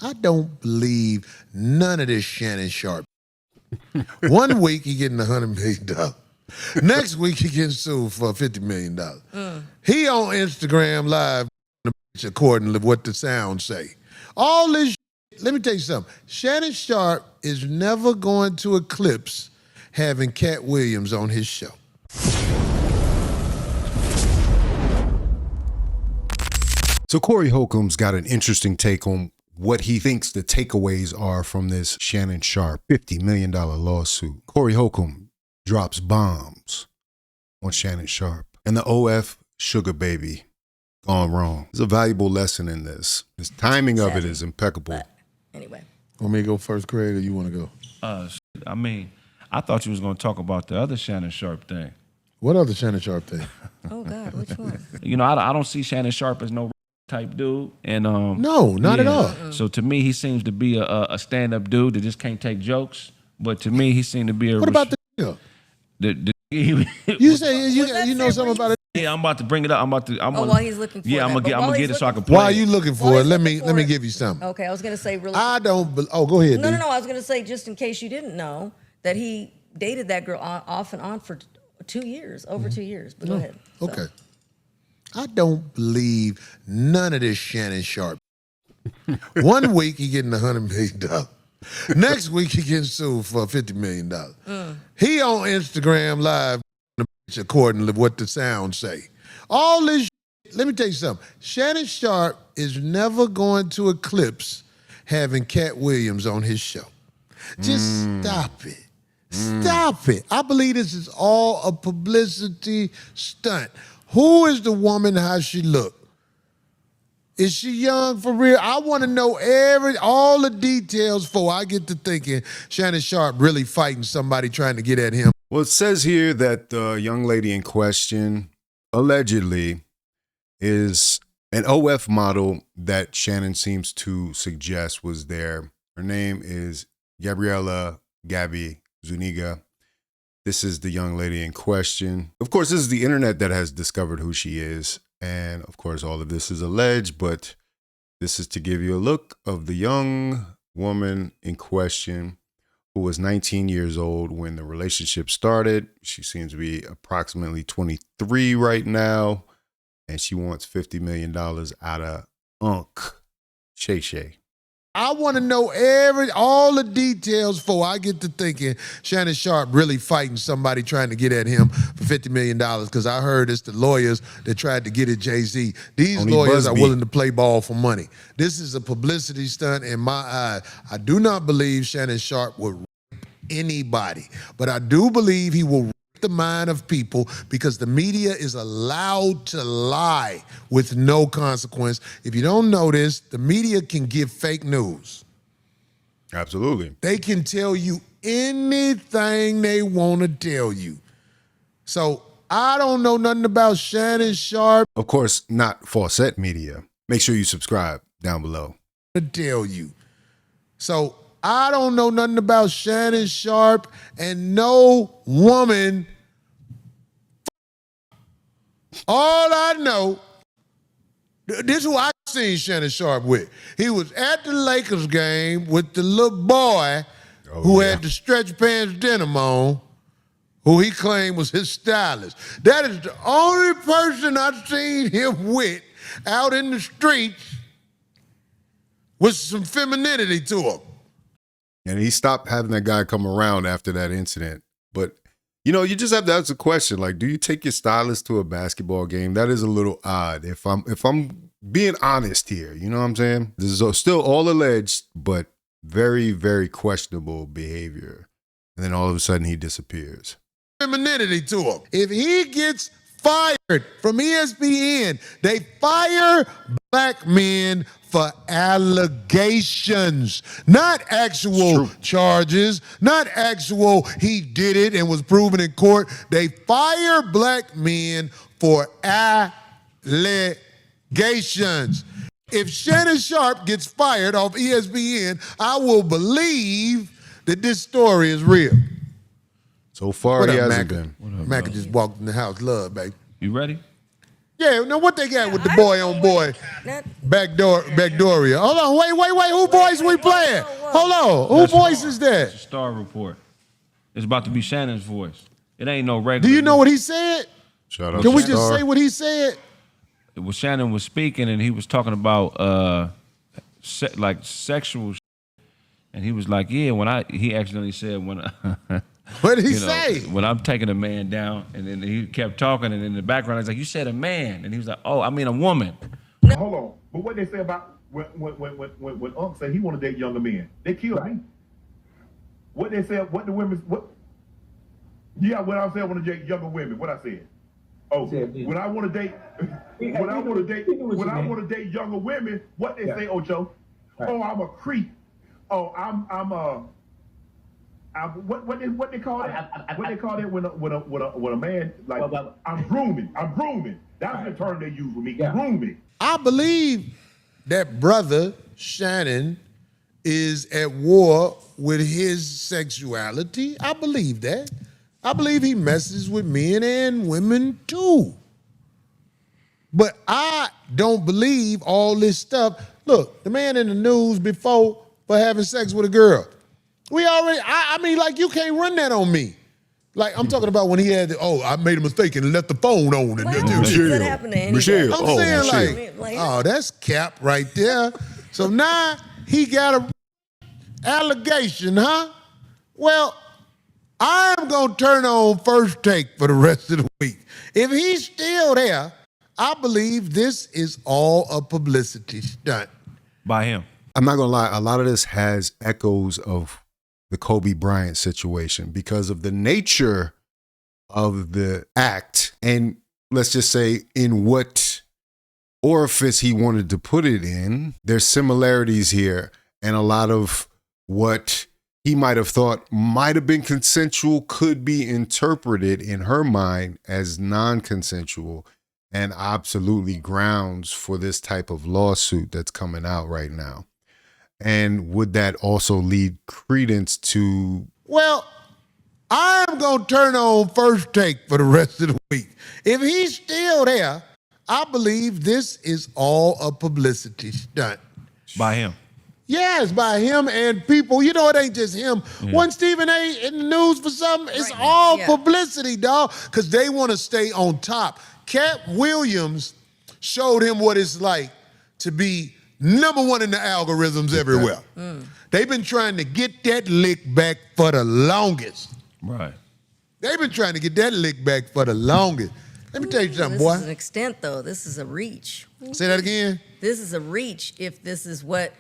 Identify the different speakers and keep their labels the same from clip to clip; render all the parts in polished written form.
Speaker 1: I don't believe none of this Shannon Sharpe. 1 week he getting $100 million. Next week he getting sued for $50 million. He on Instagram Live according to what the sound say. All this shit, let me tell you something. Shannon Sharpe is never going to eclipse having Cat Williams on his show.
Speaker 2: So Corey Holcomb's got an interesting take on what he thinks the takeaways are from this Shannon Sharpe $50 million lawsuit. Corey Holcomb drops bombs on Shannon Sharpe. And the OF sugar baby gone wrong. There's a valuable lesson in this. The timing of it is impeccable.
Speaker 3: But anyway.
Speaker 1: Want me to go first, Craig, or you want to go?
Speaker 4: I mean, I thought you was going to talk about the other Shannon Sharpe thing.
Speaker 1: What other Shannon Sharpe thing?
Speaker 3: Oh, God, which one?
Speaker 4: You know, I don't see Shannon Sharpe as no type dude. And
Speaker 1: No, not at all.
Speaker 4: So to me, he seems to be a stand-up dude that just can't take jokes. But to me, he seemed to be a...
Speaker 1: What about the... You say you know something about it?
Speaker 4: Yeah, I'm about to bring it up.
Speaker 3: While he's looking for it.
Speaker 4: I'm gonna get it so I can play.
Speaker 1: Why are you looking for it? Let me give you something.
Speaker 3: Okay, I was going to say really...
Speaker 1: go ahead,
Speaker 3: No,
Speaker 1: D.
Speaker 3: I was going to say, just in case you didn't know, that he dated that girl off and on for 2 years, over 2 years. But go ahead. So.
Speaker 1: Okay. I don't believe none of this Shannon Sharpe. 1 week he getting $100 million. Next week he getting sued for $50 million. He on Instagram Live according to what the sound say. All this shit, let me tell you something. Shannon Sharpe is never going to eclipse having Cat Williams on his show. Just stop it. Stop it. I believe this is all a publicity stunt. Who is the woman, how she look? Is she young for real? I want to know all the details before I get to thinking Shannon Sharpe really fighting somebody trying to get at him.
Speaker 2: Well, it says here that the young lady in question allegedly is an OF model that Shannon seems to suggest was there. Her name is Gabby Zuniga. This is the young lady in question. Of course, this is the internet that has discovered who she is. And of course, all of this is alleged, but this is to give you a look of the young woman in question who was 19 years old when the relationship started. She seems to be approximately 23 right now, and she wants $50 million out of Unc Shay Shay.
Speaker 1: I want to know all the details before I get to thinking Shannon Sharpe really fighting somebody trying to get at him for $50 million, because I heard it's the lawyers that tried to get at Jay-Z. These lawyers are willing to play ball for money. This is a publicity stunt in my eyes. I do not believe Shannon Sharpe would rape anybody, but I do believe he will the mind of people because the media is allowed to lie with no consequence. If you don't know this, the media can give fake news.
Speaker 2: Absolutely.
Speaker 1: They can tell you anything they want to tell you. So I don't know nothing about Shannon Sharpe.
Speaker 2: Of course, not Faucette Media. Make sure you subscribe down below.
Speaker 1: To tell you. So I don't know nothing about Shannon Sharpe, and no woman. All I know, this is who I seen Shannon Sharpe with. He was at the Lakers game with the little boy who had the stretch pants denim on, who he claimed was his stylist. That is the only person I've seen him with out in the streets with some femininity to him.
Speaker 2: And he stopped having that guy come around after that incident. But, you know, you just have to ask the question, like, do you take your stylist to a basketball game? That is a little odd. If I'm being honest here, you know what I'm saying? This is still all alleged, but very, very questionable behavior. And then all of a sudden he disappears.
Speaker 1: Femininity to him. If he gets fired from ESPN, they fire black men for allegations, not actual charges, not actual he did it and was proven in court. They fire black men for allegations. If Shannon Sharpe gets fired off ESPN, I will believe that this story is real.
Speaker 2: So far,
Speaker 1: What
Speaker 2: he
Speaker 1: up,
Speaker 2: hasn't
Speaker 1: Macca?
Speaker 2: been.
Speaker 1: Macca just walked in the house. Love, baby.
Speaker 4: You ready?
Speaker 1: Yeah, now what they got with the boy on boy
Speaker 3: That,
Speaker 1: backdooria? Hold on, wait. Who voice we playing?
Speaker 3: whoa.
Speaker 1: Hold on, who
Speaker 4: That's
Speaker 1: voice
Speaker 4: Star.
Speaker 1: is
Speaker 4: That's a
Speaker 1: that?
Speaker 4: Star report. It's about to be Shannon's voice. It ain't no regular.
Speaker 1: Do you know what he said?
Speaker 2: Shout out
Speaker 1: Can
Speaker 2: to
Speaker 1: we just
Speaker 2: Star.
Speaker 1: say what he said?
Speaker 4: It was Shannon was speaking and he was talking about like sexual shit. And he was like, yeah, he accidentally said when
Speaker 1: What did he
Speaker 4: you know,
Speaker 1: say?
Speaker 4: when I'm taking a man down, and then he kept talking, and in the background he's like, you said a man, and he was like, oh, I mean a woman.
Speaker 5: Hold on. But what they say about when Unc said he want to date younger men, they killed me. What they said, what the women, what? Yeah, what I said, I want to date younger women. What I said? Oh, when I want to date, when I want to date younger women, what they say, Ocho? Right. Oh, I'm a creep. Oh, what they call that? What they call that when a man like I'm grooming. That's the term they use with me. Yeah. Grooming.
Speaker 1: I believe that brother Shannon is at war with his sexuality. I believe that. I believe he messes with men and women too. But I don't believe all this stuff. Look, the man in the news before for having sex with a girl. We already, I mean, like, you can't run that on me. Like, I'm talking about when he had, I made a mistake and left the phone on. And
Speaker 3: that happened to anybody.
Speaker 1: I'm saying, like, that's cap right there. So now he got a allegation, huh? Well, I'm going to turn on First Take for the rest of the week. If he's still there, I believe this is all a publicity stunt.
Speaker 4: By him.
Speaker 2: I'm not going to lie. A lot of this has echoes of the Kobe Bryant situation because of the nature of the act. And let's just say in what orifice he wanted to put it in, there's similarities here. And a lot of what he might have thought might have been consensual could be interpreted in her mind as non-consensual, and absolutely grounds for this type of lawsuit that's coming out right now. And would that also lead credence to...
Speaker 1: Well, I'm going to turn on First Take for the rest of the week. If he's still there, I believe this is all a publicity stunt.
Speaker 4: By him.
Speaker 1: Yes, by him and people. You know, it ain't just him. Wasn't Stephen A. in the news for something? It's all publicity, dog, because they want to stay on top. Cat Williams showed him what it's like to be #1 in the algorithms everywhere. They've been trying to get that lick back for the longest.
Speaker 4: Right.
Speaker 1: They've been trying to get that lick back for the longest. Let me tell you something, boy.
Speaker 3: This is an extent, though. This is a reach.
Speaker 1: Say that again?
Speaker 3: This is a reach if this is what,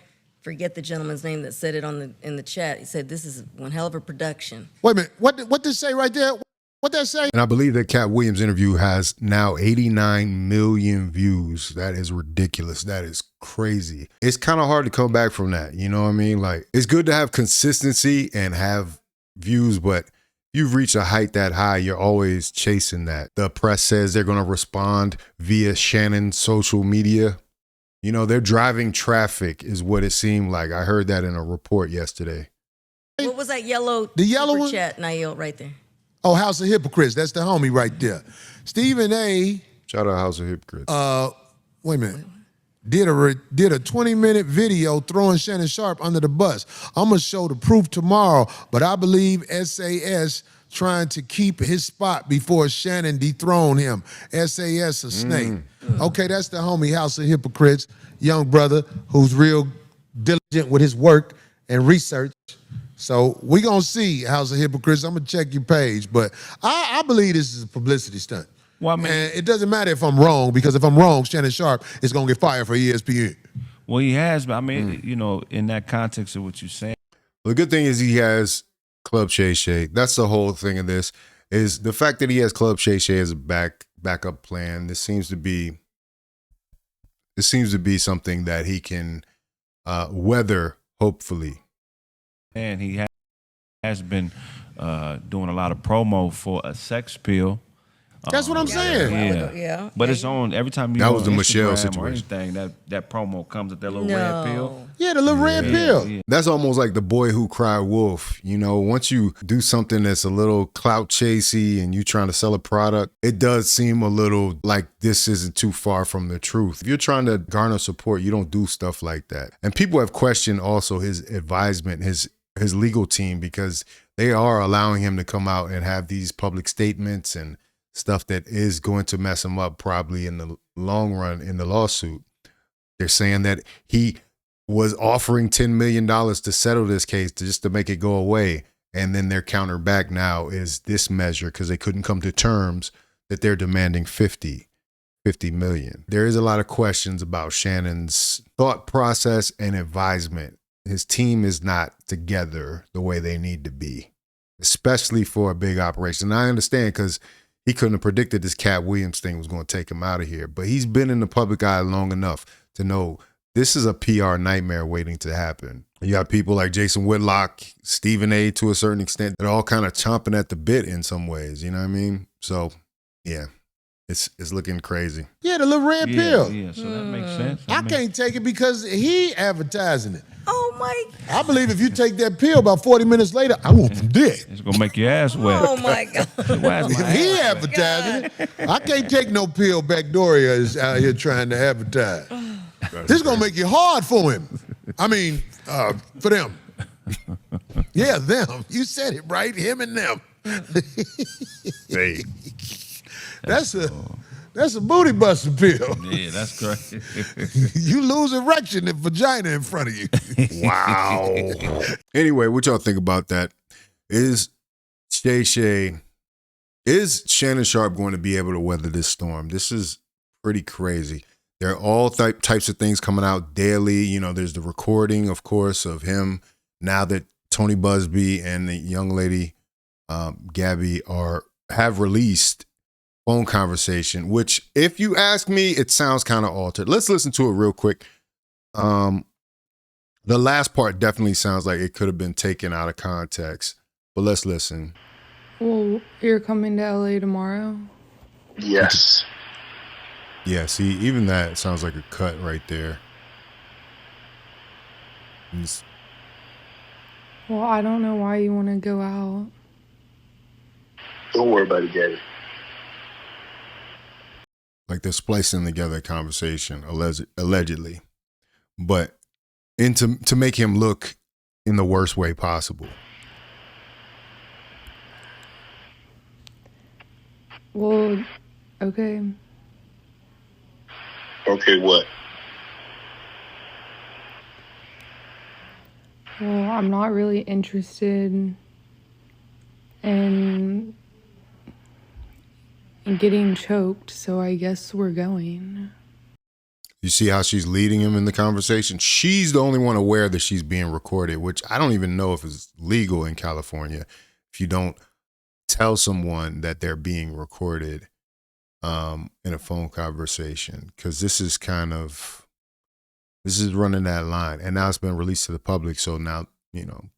Speaker 3: forget the gentleman's name that said it in the chat. He said this is one hell of a production.
Speaker 1: Wait a minute. What did it say right there? What that say?
Speaker 2: And I believe that Cat Williams interview has now 89 million views. That is ridiculous. That is crazy. It's kind of hard to come back from that. You know what I mean? Like, it's good to have consistency and have views, but you've reached a height that high, you're always chasing that. The press says they're going to respond via Shannon's social media. You know, they're driving traffic is what it seemed like. I heard that in a report yesterday.
Speaker 3: What was that yellow
Speaker 1: yellow one?
Speaker 3: chat, Nail, right there?
Speaker 1: Oh, House of Hypocrites. That's the homie right there. Stephen A.
Speaker 2: Shout out House of Hypocrites.
Speaker 1: Wait a minute. Did a 20-minute video throwing Shannon Sharpe under the bus. I'm going to show the proof tomorrow, but I believe SAS trying to keep his spot before Shannon dethrone him. SAS a snake. Okay, that's the homie House of Hypocrites, young brother who's real diligent with his work and research. So we going to see House of Hypocrites. I'm going to check your page, but I believe this is a publicity stunt.
Speaker 4: Well, I mean,
Speaker 1: and it doesn't matter if I'm wrong, because if I'm wrong, Shannon Sharpe is going to get fired for ESPN.
Speaker 4: Well, he has, but I mean, you know, in that context of what you're saying.
Speaker 2: The good thing is he has Club Shay Shay. That's the whole thing of this, is the fact that he has Club Shay Shay as a backup plan. This seems to be something that he can weather, hopefully.
Speaker 4: And he has been doing a lot of promo for a sex pill.
Speaker 1: That's what I'm saying.
Speaker 3: Yeah.
Speaker 4: But it's on every time you
Speaker 2: That
Speaker 4: go
Speaker 2: was
Speaker 4: on
Speaker 2: the Michelle
Speaker 4: Instagram or
Speaker 2: situation.
Speaker 4: anything, that promo comes with that little red pill.
Speaker 1: Yeah, the little red pill.
Speaker 4: Yeah.
Speaker 2: That's almost like the boy who cried wolf. You know, once you do something that's a little clout chasey and you trying to sell a product, it does seem a little like this isn't too far from the truth. If you're trying to garner support, you don't do stuff like that. And people have questioned also his advisement, his legal team, because they are allowing him to come out and have these public statements and stuff that is going to mess him up probably in the long run in the lawsuit. They're saying that he was offering $10 million to settle this case just to make it go away. And then their counter back now is this measure because they couldn't come to terms that they're demanding 50 million. There is a lot of questions about Shannon's thought process and advisement. His team is not together the way they need to be, especially for a big operation. And I understand because he couldn't have predicted this Cat Williams thing was going to take him out of here. But he's been in the public eye long enough to know this is a PR nightmare waiting to happen. You got people like Jason Whitlock, Stephen A. to a certain extent, that are all kind of chomping at the bit in some ways. You know what I mean? So, yeah, it's looking crazy.
Speaker 1: Yeah, the little red pill.
Speaker 4: Yeah, so that makes sense.
Speaker 1: I can't take it because he advertising it.
Speaker 3: Oh my.
Speaker 1: I believe if you take that pill about 40 minutes later, I want some dick.
Speaker 4: It's gonna make your ass wet.
Speaker 3: Oh my God.
Speaker 4: Why is my
Speaker 1: If he
Speaker 4: ass wet?
Speaker 1: advertising it, I can't take no pill. Backdoria is out here trying to advertise. This is gonna make it hard for him. I mean, for them. Yeah, them. You said it right. Him and them.
Speaker 2: Hey.
Speaker 1: That's a booty buster pill.
Speaker 4: Yeah, that's correct.
Speaker 1: You lose erection and vagina in front of you.
Speaker 2: Wow. Anyway, what y'all think about that? Is Shannon Sharpe going to be able to weather this storm? This is pretty crazy. There are all types of things coming out daily. You know, there's the recording, of course, of him now that Tony Busby and the young lady, Gabby, have released phone conversation, which, if you ask me, it sounds kind of altered. Let's listen to it real quick. The last part definitely sounds like it could have been taken out of context, but let's listen.
Speaker 6: Well, you're coming to LA tomorrow?
Speaker 7: Yes.
Speaker 2: Yeah, see, even that sounds like a cut right there.
Speaker 6: Well, I don't know why you want to go out.
Speaker 7: Don't worry about it, Gabby.
Speaker 2: Like they're splicing together a conversation, allegedly, but to make him look in the worst way possible.
Speaker 6: Well, okay.
Speaker 7: Okay, what?
Speaker 6: Well, I'm not really interested in getting choked, so I guess we're going.
Speaker 2: You see how she's leading him in the conversation? She's the only one aware that she's being recorded, which I don't even know if it's legal in California if you don't tell someone that they're being recorded in a phone conversation, because this is running that line, and now it's been released to the public, so now,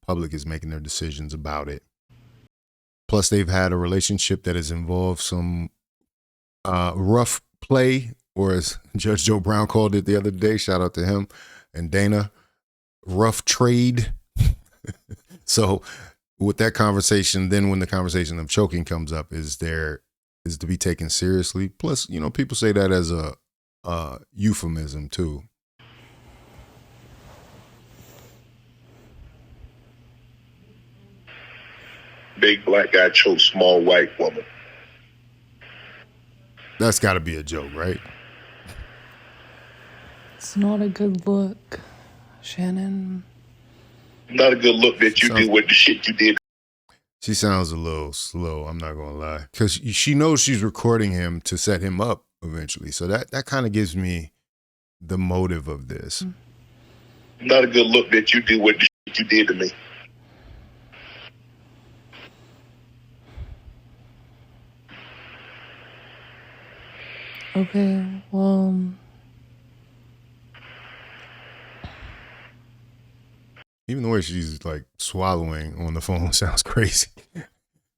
Speaker 2: public is making their decisions about it. Plus, they've had a relationship that has involved some rough play, or as Judge Joe Brown called it the other day, shout out to him and Dana, rough trade. So with that conversation, then when the conversation of choking comes up, is to be taken seriously. Plus, people say that as a euphemism too.
Speaker 7: Big black guy choked small white woman.
Speaker 2: That's got to be a joke, right?
Speaker 6: It's not a good look, Shannon.
Speaker 7: Not a good look that you did with the shit you did.
Speaker 2: She sounds a little slow, I'm not going to lie. Because she knows she's recording him to set him up eventually. So that kind of gives me the motive of this.
Speaker 7: Not a good look that you did with the shit you did to me.
Speaker 6: Okay, well...
Speaker 2: Even the way she's like swallowing on the phone sounds crazy.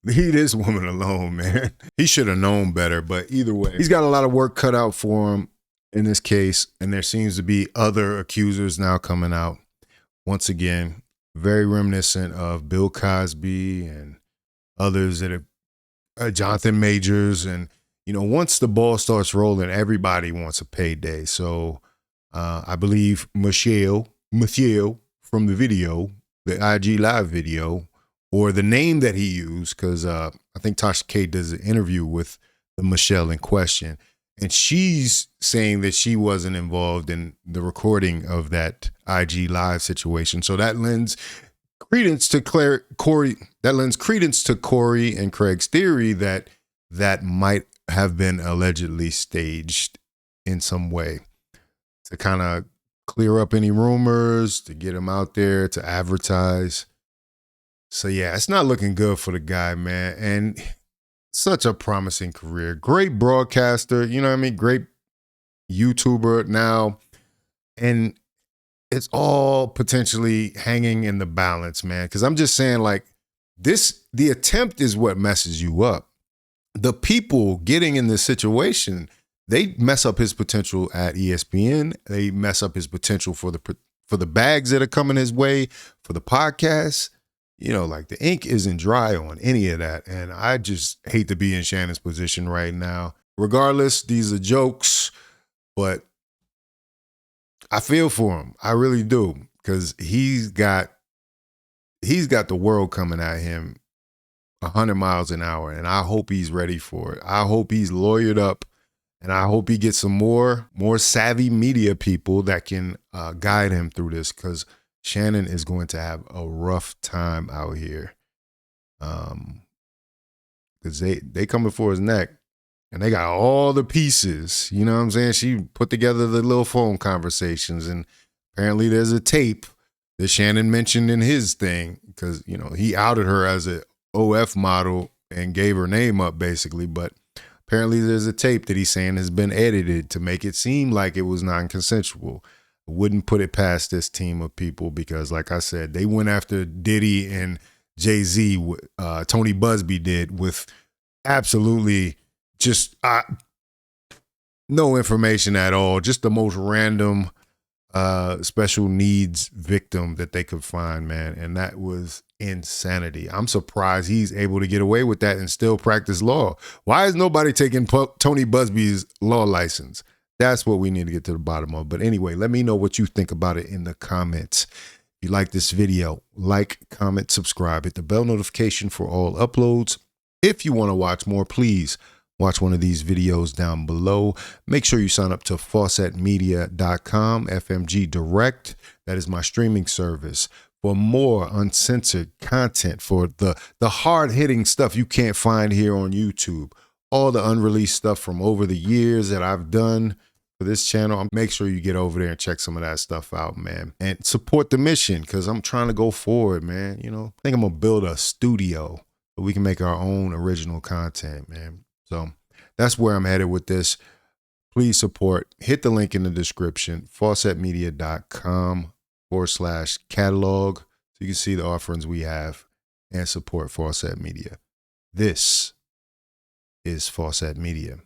Speaker 2: Leave this woman alone, man. He should have known better, but either way, he's got a lot of work cut out for him in this case, and there seems to be other accusers now coming out. Once again, very reminiscent of Bill Cosby and others that have, Jonathan Majors, and once the ball starts rolling, everybody wants a payday. So I believe Mathieu from the video, the IG Live video, or the name that he used, because I think Tasha K does an interview with the Michelle in question, and she's saying that she wasn't involved in the recording of that IG Live situation. So that lends credence to Corey. That lends credence to Corey and Craig's theory that might have been allegedly staged in some way to kind of clear up any rumors, to get him out there, to advertise. So yeah, it's not looking good for the guy, man. And such a promising career. Great broadcaster, you know what I mean? Great YouTuber now. And it's all potentially hanging in the balance, man. Because I'm just saying, like, the attempt is what messes you up. The people getting in this situation, they mess up his potential at ESPN. They mess up his potential for the bags that are coming his way, for the podcast. Like, the ink isn't dry on any of that. And I just hate to be in Shannon's position right now. Regardless, these are jokes, but I feel for him. I really do. Because he's got the world coming at him 100 miles an hour. And I hope he's ready for it. I hope he's lawyered up. And I hope he gets some more savvy media people that can guide him through this, because Shannon is going to have a rough time out here. Because they coming for his neck, and they got all the pieces. You know what I'm saying? She put together the little phone conversations, and apparently there's a tape that Shannon mentioned in his thing, because, he outed her as a OF model and gave her name up basically. But apparently there's a tape that he's saying has been edited to make it seem like it was non-consensual. Wouldn't put it past this team of people, because, like I said, they went after Diddy and Jay-Z. Tony Busby did, with absolutely just no information at all. Just the most random special needs victim that they could find, man. And that was insanity. I'm surprised he's able to get away with that and still practice law. Why is nobody taking Tony Busby's law license? That's what we need to get to the bottom of. But anyway, let me know what you think about it in the comments. If you like this video, like, comment, subscribe, hit the bell notification for all uploads. If you want to watch more, please watch one of these videos down below. Make sure you sign up to faucettemedia.com, FMG Direct. That is my streaming service for more uncensored content, for the hard-hitting stuff you can't find here on YouTube. All the unreleased stuff from over the years that I've done for this channel. Make sure you get over there and check some of that stuff out, man. And support the mission, because I'm trying to go forward, man. I think I'm going to build a studio so we can make our own original content, man. So that's where I'm headed with this. Please support. Hit the link in the description, faucettemedia.com/catalog, so you can see the offerings we have and support Faucette Media. This is Faucette Media.